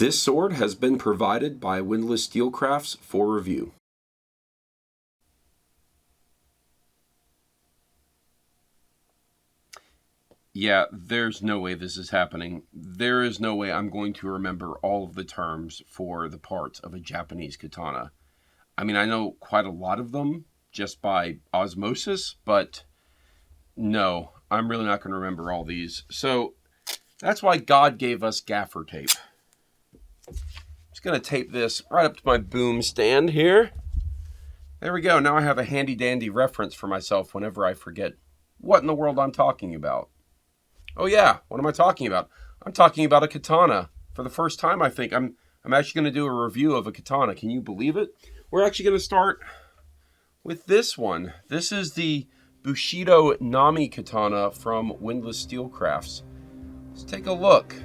This sword has been provided by Windlass Steelcrafts for review. Yeah, there's no way this is happening. There is no way I'm going to remember all of the terms for the parts of a Japanese katana. I mean, I know quite a lot of them just by osmosis, but no, I'm really not going to remember all these. So that's why God gave us gaffer tape. Just going to tape this right up to my boom stand here. There we go. Now I have a handy dandy reference for myself whenever I forget what in the world I'm talking about. Oh yeah, what am I talking about? I'm talking about a katana. For the first time, I think, I'm actually going to do a review of a katana. Can you believe it? We're actually going to start with this one. This is the Bushida Nami Katana from Windlass Steelcrafts. Let's take a look.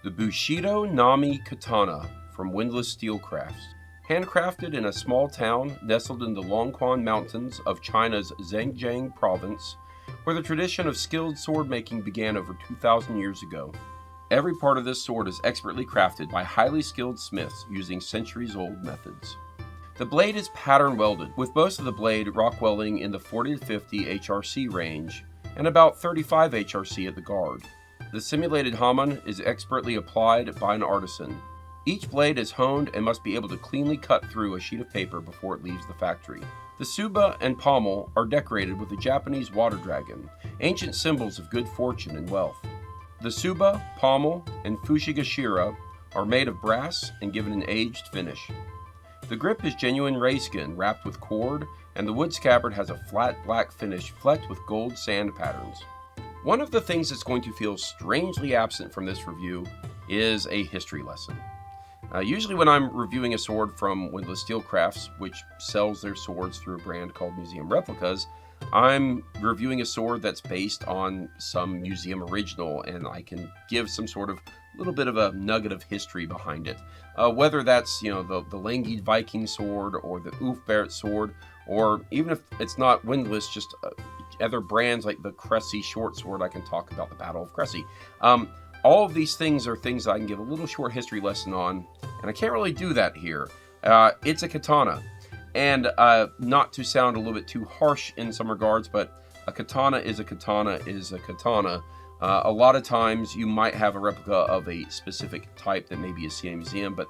The Bushida Nami Katana from Windlass Steelcrafts. Handcrafted in a small town nestled in the Longquan Mountains of China's Zhejiang province, where the tradition of skilled sword making began over 2,000 years ago. Every part of this sword is expertly crafted by highly skilled smiths using centuries-old methods. The blade is pattern welded, with most of the blade rock welding in the 40 to 50 HRC range and about 35 HRC at the guard. The simulated hamon is expertly applied by an artisan. Each blade is honed and must be able to cleanly cut through a sheet of paper before it leaves the factory. The tsuba and pommel are decorated with a Japanese water dragon, ancient symbols of good fortune and wealth. The tsuba, pommel, and fushigashira are made of brass and given an aged finish. The grip is genuine ray skin wrapped with cord, and the wood scabbard has a flat black finish flecked with gold sand patterns. One of the things that's going to feel strangely absent from this review is a history lesson. Usually when I'm reviewing a sword from Windlass Steelcrafts, which sells their swords through a brand called Museum Replicas, I'm reviewing a sword that's based on some museum original, and I can give some sort of little bit of a nugget of history behind it. Whether that's, the Langid Viking sword or the Ulfbert sword, or even if it's not Windlass, just other brands like the Cressy short sword, I can talk about the Battle of Cressy. All of these things are things I can give a little short history lesson on, and I can't really do that here. It's a katana, and not to sound a little bit too harsh in some regards, but a katana is a katana is a katana. A lot of times you might have a replica of a specific type that maybe is seen in a museum, but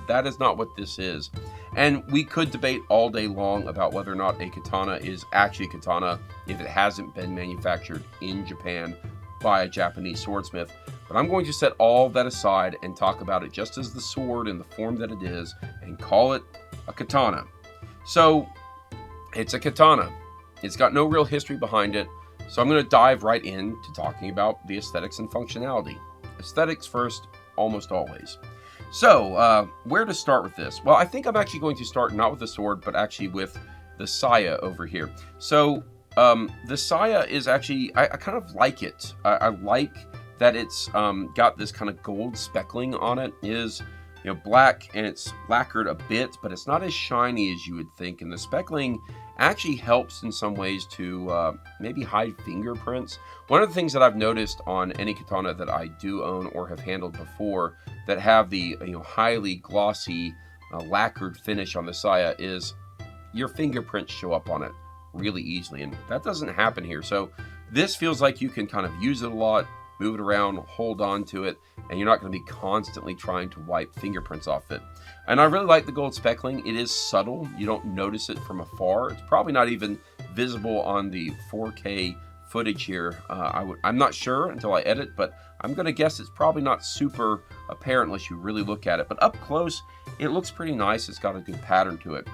that is not what this is. And we could debate all day long about whether or not a katana is actually a katana if it hasn't been manufactured in Japan by a Japanese swordsmith. But I'm going to set all that aside and talk about it just as the sword in the form that it is and call it a katana. So, it's a katana. It's got no real history behind it, so I'm going to dive right into talking about the aesthetics and functionality. Aesthetics first, almost always. So, where to start with this? Well, I think I'm actually going to start not with the sword, but actually with the saya over here. So, the saya is actually, I kind of like it. I like that it's got this kind of gold speckling on it. It is, black, and it's lacquered a bit, but it's not as shiny as you would think. And the speckling actually helps in some ways to maybe hide fingerprints. One of the things that I've noticed on any katana that I do own or have handled before that have the highly glossy lacquered finish on the saya is your fingerprints show up on it really easily, and that doesn't happen here. So this feels like you can kind of use it a lot, move it around, hold on to it, and you're not going to be constantly trying to wipe fingerprints off it. And I really like the gold speckling. It is subtle. You don't notice it from afar. It's probably not even visible on the 4K footage here. I'm not sure until I edit, but I'm going to guess it's probably not super apparent unless you really look at it. But up close, it looks pretty nice. It's got a good pattern to it.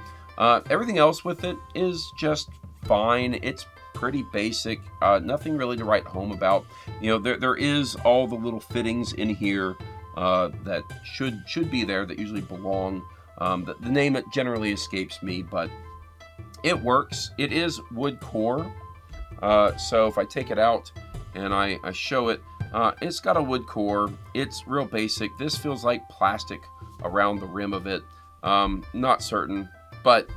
Everything else with it is just fine. It's pretty basic, nothing really to write home about. There is all the little fittings in here that should be there, that usually belong. The name generally escapes me, but it works. It is wood core, so if I take it out and I show it, It's got a wood core. It's real basic. This feels like plastic around the rim of it. Not certain, but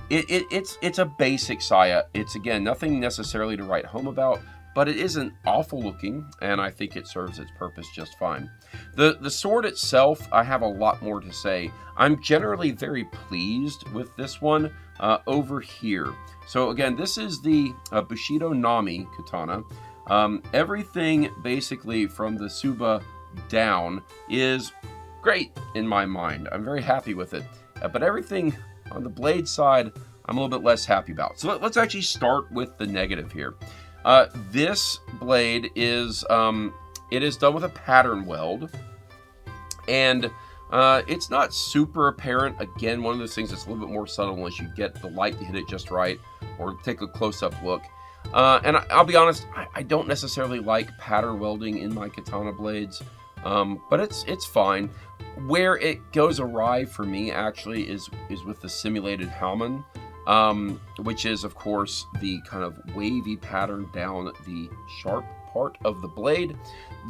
it's a basic saya. It's, again, nothing necessarily to write home about, but it isn't awful looking, and I think it serves its purpose just fine. The sword itself, I have a lot more to say. I'm generally very pleased with this one over here. So again, this is the Bushida Nami Katana. Everything basically from the Tsuba down is great in my mind. I'm very happy with it. But everything on the blade side, I'm a little bit less happy about. So let's actually start with the negative here. This blade is it is done with a pattern weld, and it's not super apparent. Again, one of those things that's a little bit more subtle unless you get the light to hit it just right or take a close-up look. And I'll be honest, I don't necessarily like pattern welding in my katana blades, but it's fine. Where it goes awry for me actually is with the simulated hamon, which is, of course, the kind of wavy pattern down the sharp part of the blade.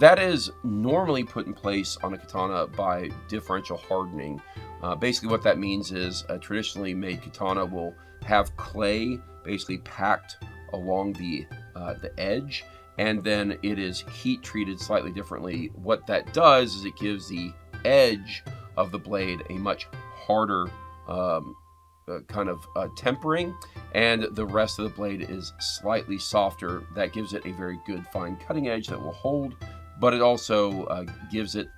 That is normally put in place on a katana by differential hardening. Basically what that means is a traditionally made katana will have clay basically packed along the edge, and then it is heat treated slightly differently. What that does is it gives the edge of the blade a much harder kind of tempering, and the rest of the blade is slightly softer. That gives it a very good fine cutting edge that will hold, but it also gives it,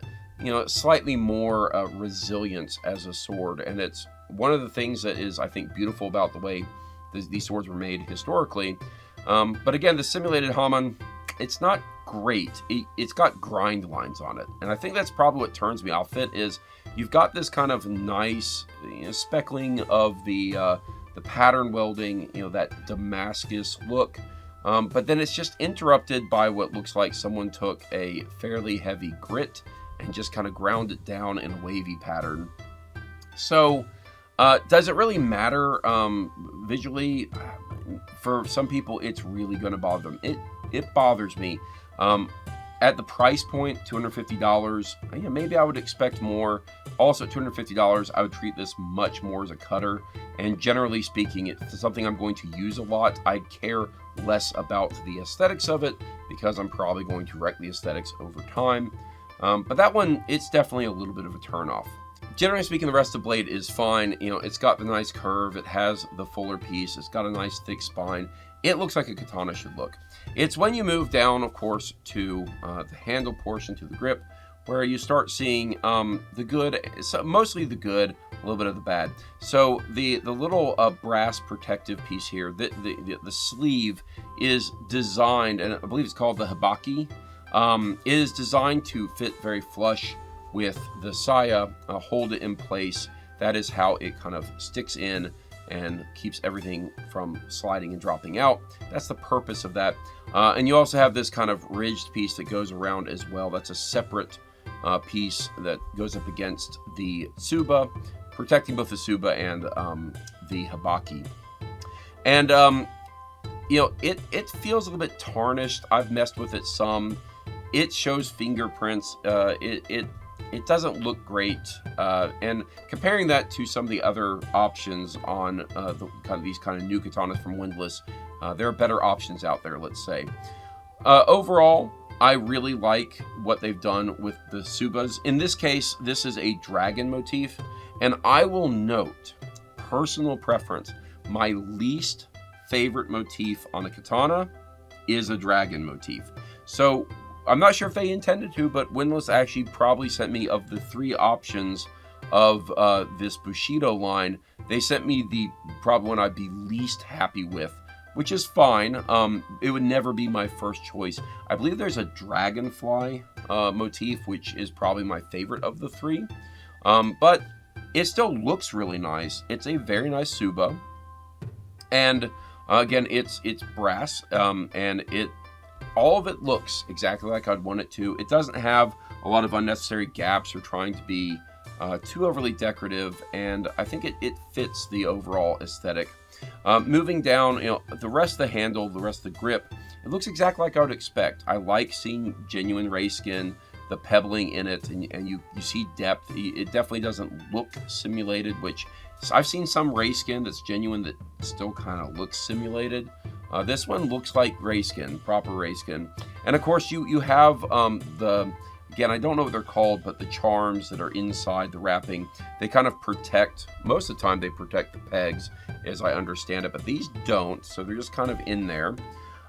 slightly more resilience as a sword. And it's one of the things that is, I think, beautiful about the way these swords were made historically. But again, the simulated hamon, it's not great. It's got grind lines on it, and I think that's probably what turns me off it. Is you've got this kind of nice speckling of the pattern welding, that Damascus look, but then it's just interrupted by what looks like someone took a fairly heavy grit and just kind of ground it down in a wavy pattern. So does it really matter visually? For some people, it's really going to bother them. It bothers me. At the price point, $250, maybe I would expect more. Also, at $250, I would treat this much more as a cutter. And generally speaking, it's something I'm going to use a lot. I care less about the aesthetics of it because I'm probably going to wreck the aesthetics over time. But that one, it's definitely a little bit of a turnoff. Generally speaking, the rest of the blade is fine. It's got the nice curve. It has the fuller piece. It's got a nice thick spine. It looks like a katana should look. It's when you move down, of course, to the handle portion, to the grip, where you start seeing the good, mostly the good, a little bit of the bad. So the little brass protective piece here, the sleeve is designed, and I believe it's called the hibaki, is designed to fit very flush with the saya, hold it in place. That is how it kind of sticks in and keeps everything from sliding and dropping out. That's the purpose of that. And you also have this kind of ridged piece that goes around as well. That's a separate piece that goes up against the tsuba, protecting both the tsuba and the hibaki. And it feels a little bit tarnished. I've messed with it some. It shows fingerprints. It doesn't look great, and comparing that to some of the other options on these kind of new katanas from Windlass, there are better options out there, let's say. Overall, I really like what they've done with the tsubas. In this case, this is a dragon motif, and I will note, personal preference, my least favorite motif on a katana is a dragon motif. So I'm not sure if they intended to, but Windlass actually probably sent me, of the three options of this Bushido line, they sent me the probably one I'd be least happy with, which is fine. It would never be my first choice. I believe there's a dragonfly motif, which is probably my favorite of the three, but it still looks really nice. It's a very nice tsuba, and again, it's brass, and all of it looks exactly like I'd want it to. It doesn't have a lot of unnecessary gaps or trying to be too overly decorative, and I think it fits the overall aesthetic. Moving down, the rest of the handle, the rest of the grip, it it looks exactly like I would expect. I like seeing genuine ray skin, the pebbling in it, and you see depth. It definitely doesn't look simulated, which I've seen some ray skin that's genuine that still kind of looks simulated. This one looks like ray skin, proper ray skin. And of course you have again, I don't know what they're called, but the charms that are inside the wrapping, they kind of protect, most of the time they protect the pegs, as I understand it, but these don't, so they're just kind of in there.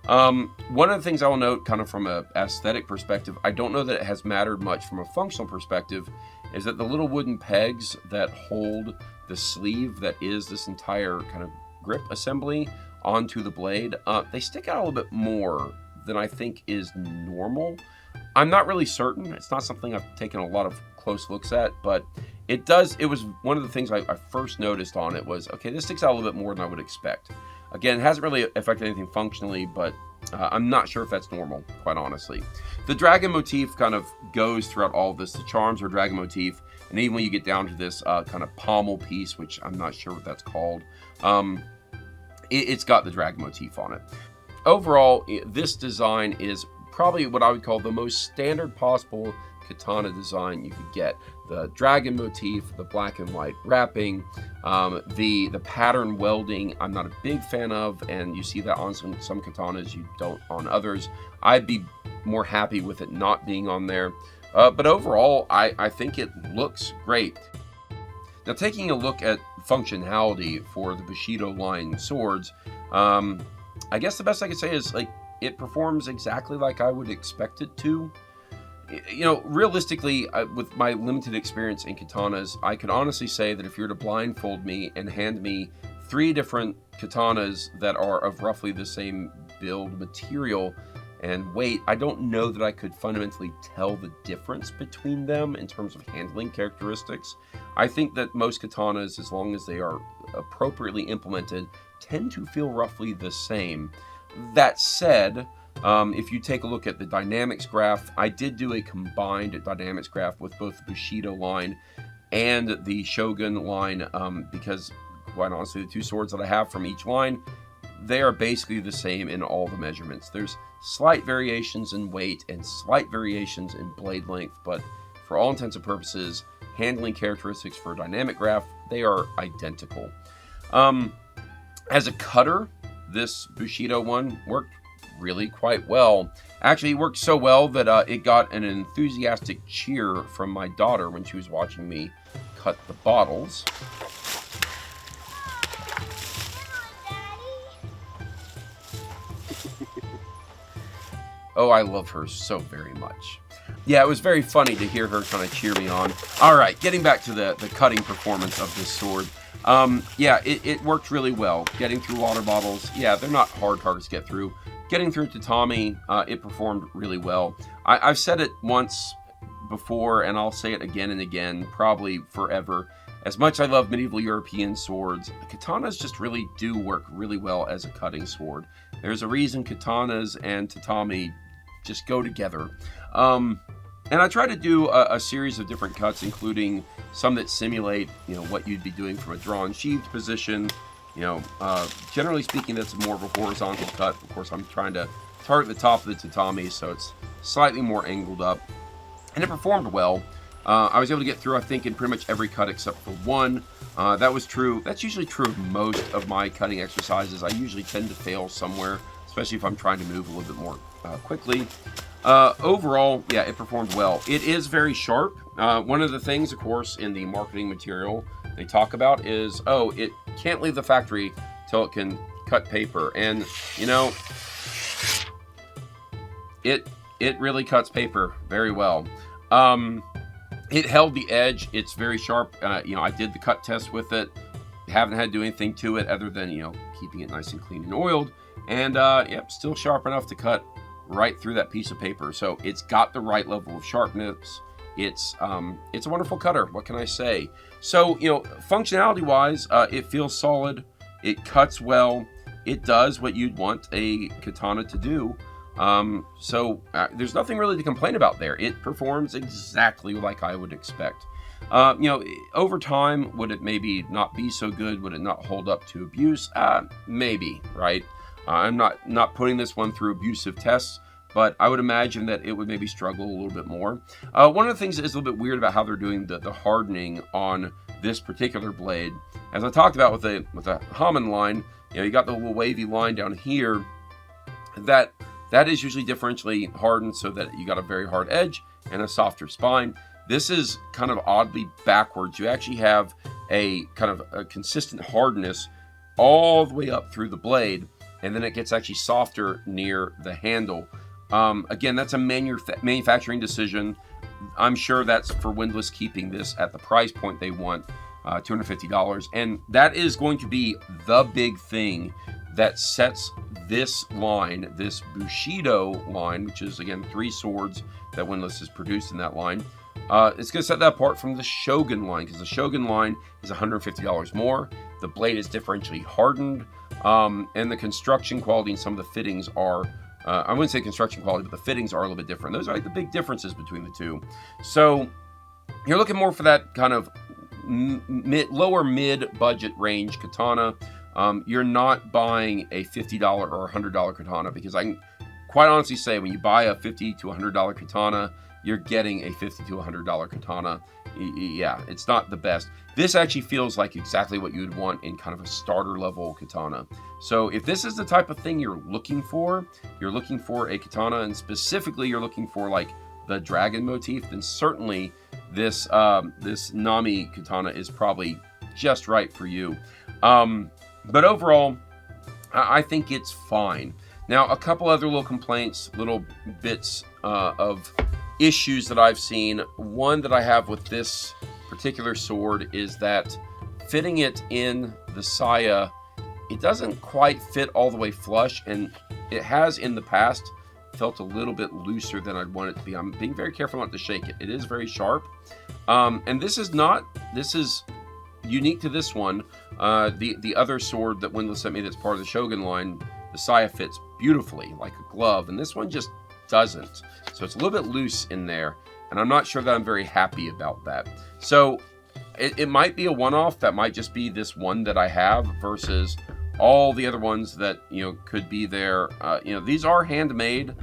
One of the things I will note, kind of from an aesthetic perspective, I don't know that it has mattered much from a functional perspective, is that the little wooden pegs that hold the sleeve that is this entire kind of grip assembly onto the blade, they stick out a little bit more than I think is normal. I'm not really certain. It's not something I've taken a lot of close looks at, but it was one of the things I first noticed on it was, okay, this sticks out a little bit more than I would expect. Again, it hasn't really affected anything functionally, but I'm not sure if that's normal, quite honestly. The dragon motif kind of goes throughout all of this. The charms are dragon motif, and even when you get down to this kind of pommel piece, which I'm not sure what that's called, it's got the dragon motif on it. Overall, this design is probably what I would call the most standard possible katana design you could get. The dragon motif, the black and white wrapping, the pattern welding, I'm not a big fan of, and you see that on some katanas, you don't on others. I'd be more happy with it not being on there. But overall, I think it looks great. Now, taking a look at functionality for the Bushido line swords, I guess the best I could say is, like, it performs exactly like I would expect it to. You know, realistically, with my limited experience in katanas, I can honestly say that if you were to blindfold me and hand me 3 different katanas that are of roughly the same build material and weight, I don't know that I could fundamentally tell the difference between them in terms of handling characteristics. I think that most katanas, as long as they are appropriately implemented, tend to feel roughly the same. That said, if you take a look at the dynamics graph, I did do a combined dynamics graph with both the Bushido line and the Shogun line, because quite honestly, the 2 swords that I have from each line, they are basically the same in all the measurements. There's slight variations in weight and slight variations in blade length, but for all intents and purposes, handling characteristics for a dynamic graph, they are identical. As a cutter, this Bushido one worked really quite well. Actually, it worked so well that it got an enthusiastic cheer from my daughter when she was watching me cut the bottles. Oh, I love her so very much. Yeah, it was very funny to hear her kind of cheer me on. All right, getting back to the cutting performance of this sword. Yeah, it worked really well. Getting through water bottles, yeah, they're not hard targets to get through. Getting through tatami, it performed really well. I've said it once before, and I'll say it again and again, probably forever. As much as I love medieval European swords, katanas just really do work really well as a cutting sword. There's a reason katanas and tatami just go together. And I try to do a series of different cuts, including some that simulate, you know, what you'd be doing from a drawn sheathed position. You know, generally speaking, that's more of a horizontal cut. Of course, I'm trying to target the top of the tatami, so it's slightly more angled up. And it performed well. I was able to get through, I think, in pretty much every cut except for one. That was true. That's usually true of most of my cutting exercises. I usually tend to fail somewhere, especially if I'm trying to move a little bit more quickly. Overall, yeah, it performed well. It is very sharp. One of the things, of course, in the marketing material they talk about is, oh, it can't leave the factory till it can cut paper. And, you know, it really cuts paper very well. It held the edge. It's very sharp. You know, I did the cut test with it. Haven't had to do anything to it other than, you know, keeping it nice and clean and oiled. And, yep, still sharp enough to cut right through that piece of paper. So it's got the right level of sharpness. It's a wonderful cutter. What can I say? So, you know, functionality wise, it feels solid. It cuts well. It does what you'd want a katana to do. So there's nothing really to complain about there. It performs exactly like I would expect. You know, over time, would it maybe not be so good? Would it not hold up to abuse? Maybe, right? I'm not putting this one through abusive tests, but I would imagine that it would maybe struggle a little bit more. One of the things that is a little bit weird about how they're doing the hardening on this particular blade, as I talked about with the Hammond line, you got the little wavy line down here. That is usually differentially hardened so that you got a very hard edge and a softer spine. This is kind of oddly backwards. You actually have a kind of a consistent hardness all the way up through the blade, and then it gets actually softer near the handle. Again, that's a manufacturing decision. I'm sure that's for Windlass keeping this at the price point they want, $250. And that is going to be the big thing that sets this line, this Bushido line, which is, again, 3 swords that Windlass has produced in that line. It's going to set that apart from the Shogun line, because the Shogun line is $150 more. The blade is differentially hardened, and the construction quality and some of the fittings are, I wouldn't say construction quality, but the fittings are a little bit different. Those are like the big differences between the two. So you're looking more for that kind of lower mid-budget range katana. You're not buying a $50 or $100 katana, because I can quite honestly say when you buy a $50 to $100 katana, you're getting a $50 to $100 katana. Yeah, it's not the best. This actually feels like exactly what you would want in kind of a starter level katana. So if this is the type of thing you're looking for a katana, and specifically you're looking for like the dragon motif, then certainly this this Nami katana is probably just right for you. But overall, I think it's fine. Now, a couple other little complaints, little bits of issues that I've seen. One that I have with this particular sword is that fitting it in the saya, it doesn't quite fit all the way flush, and it has in the past felt a little bit looser than I'd want it to be. I'm being very careful not to shake it. It is very sharp. And this is unique to this one. The other sword that Windlass sent me that's part of the Shogun line, the saya fits beautifully like a glove, and this one just doesn't. So it's a little bit loose in there, and I'm not sure that I'm very happy about that. So it might be a one-off. That might just be this one that I have versus all the other ones that could be there. These are handmade.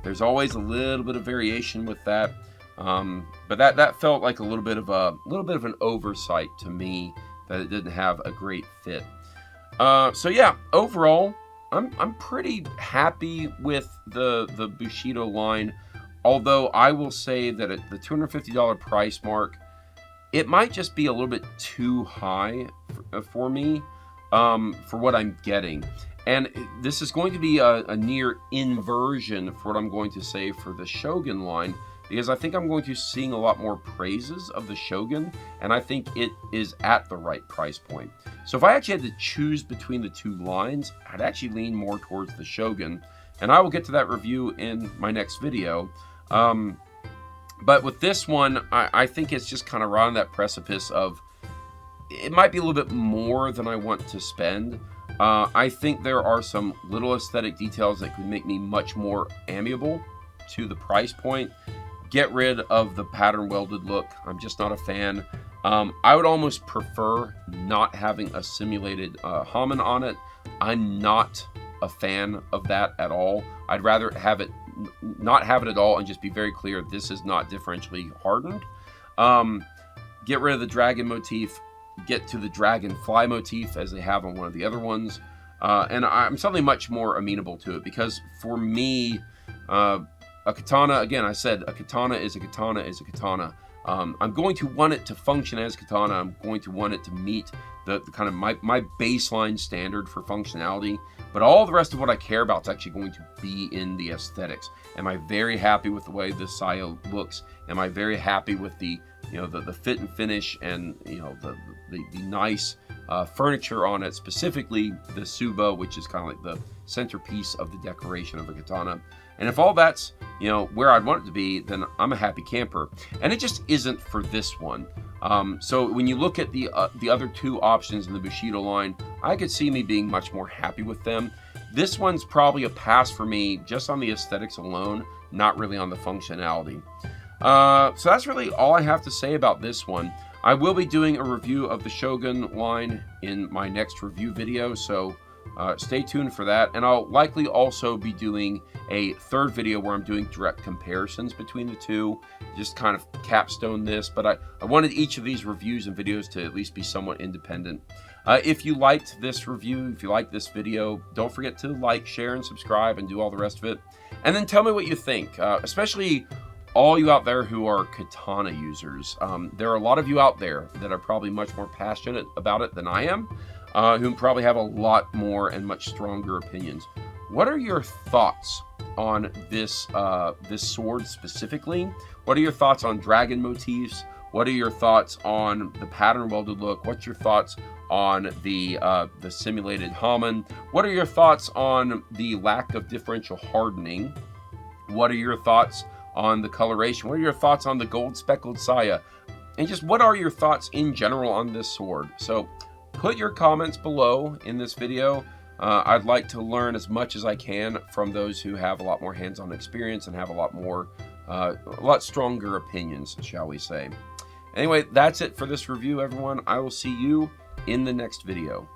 There's always a little bit of variation with that, but that felt like a little bit of an oversight to me, that it didn't have a great fit. So yeah, overall, I'm pretty happy with the Bushido line, although I will say that at the $250 price mark, it might just be a little bit too high for me, for what I'm getting. And this is going to be a near inversion for what I'm going to say for the Shogun line, because I think I'm going to sing a lot more praises of the Shogun, and I think it is at the right price point. So if I actually had to choose between the two lines, I'd actually lean more towards the Shogun, and I will get to that review in my next video. But with this one, I think it's just kind of right on that precipice of, it might be a little bit more than I want to spend. I think there are some little aesthetic details that could make me much more amiable to the price point. Get rid of the pattern welded look. I'm just not a fan. I would almost prefer not having a simulated Hammond on it. I'm not a fan of that at all. I'd rather have it not have it at all and just be very clear this is not differentially hardened. Get rid of the dragon motif. Get to the dragonfly motif as they have on one of the other ones. And I'm suddenly much more amenable to it, because for me, a katana, again, I said a katana is a katana is a katana. I'm going to want it to function as katana. I'm going to want it to meet the kind of my baseline standard for functionality. But all the rest of what I care about is actually going to be in the aesthetics. Am I very happy with the way this saya looks? Am I very happy with the the fit and finish, and the nice furniture on it, specifically the Suba, which is kind of like the centerpiece of the decoration of a katana. And if all that's where I'd want it to be, then I'm a happy camper. And it just isn't for this one. So when you look at the other two options in the Bushido line, I could see me being much more happy with them. This one's probably a pass for me just on the aesthetics alone, not really on the functionality. So that's really all I have to say about this one. I will be doing a review of the Shogun line in my next review video, so Stay tuned for that, and I'll likely also be doing a third video where I'm doing direct comparisons between the two, just kind of capstone this, but I wanted each of these reviews and videos to at least be somewhat independent. If you liked this review, if you liked this video, don't forget to like, share, and subscribe, and do all the rest of it. And then tell me what you think, especially all you out there who are katana users. There are a lot of you out there that are probably much more passionate about it than I am, who probably have a lot more and much stronger opinions. What are your thoughts on this this sword specifically? What are your thoughts on dragon motifs? What are your thoughts on the pattern welded look? What's your thoughts on the simulated Haman? What are your thoughts on the lack of differential hardening? What are your thoughts on the coloration? What are your thoughts on the gold speckled saya? And just what are your thoughts in general on this sword? So put your comments below in this video. I'd like to learn as much as I can from those who have a lot more hands-on experience and have a lot stronger opinions, shall we say. Anyway, that's it for this review, everyone. I will see you in the next video.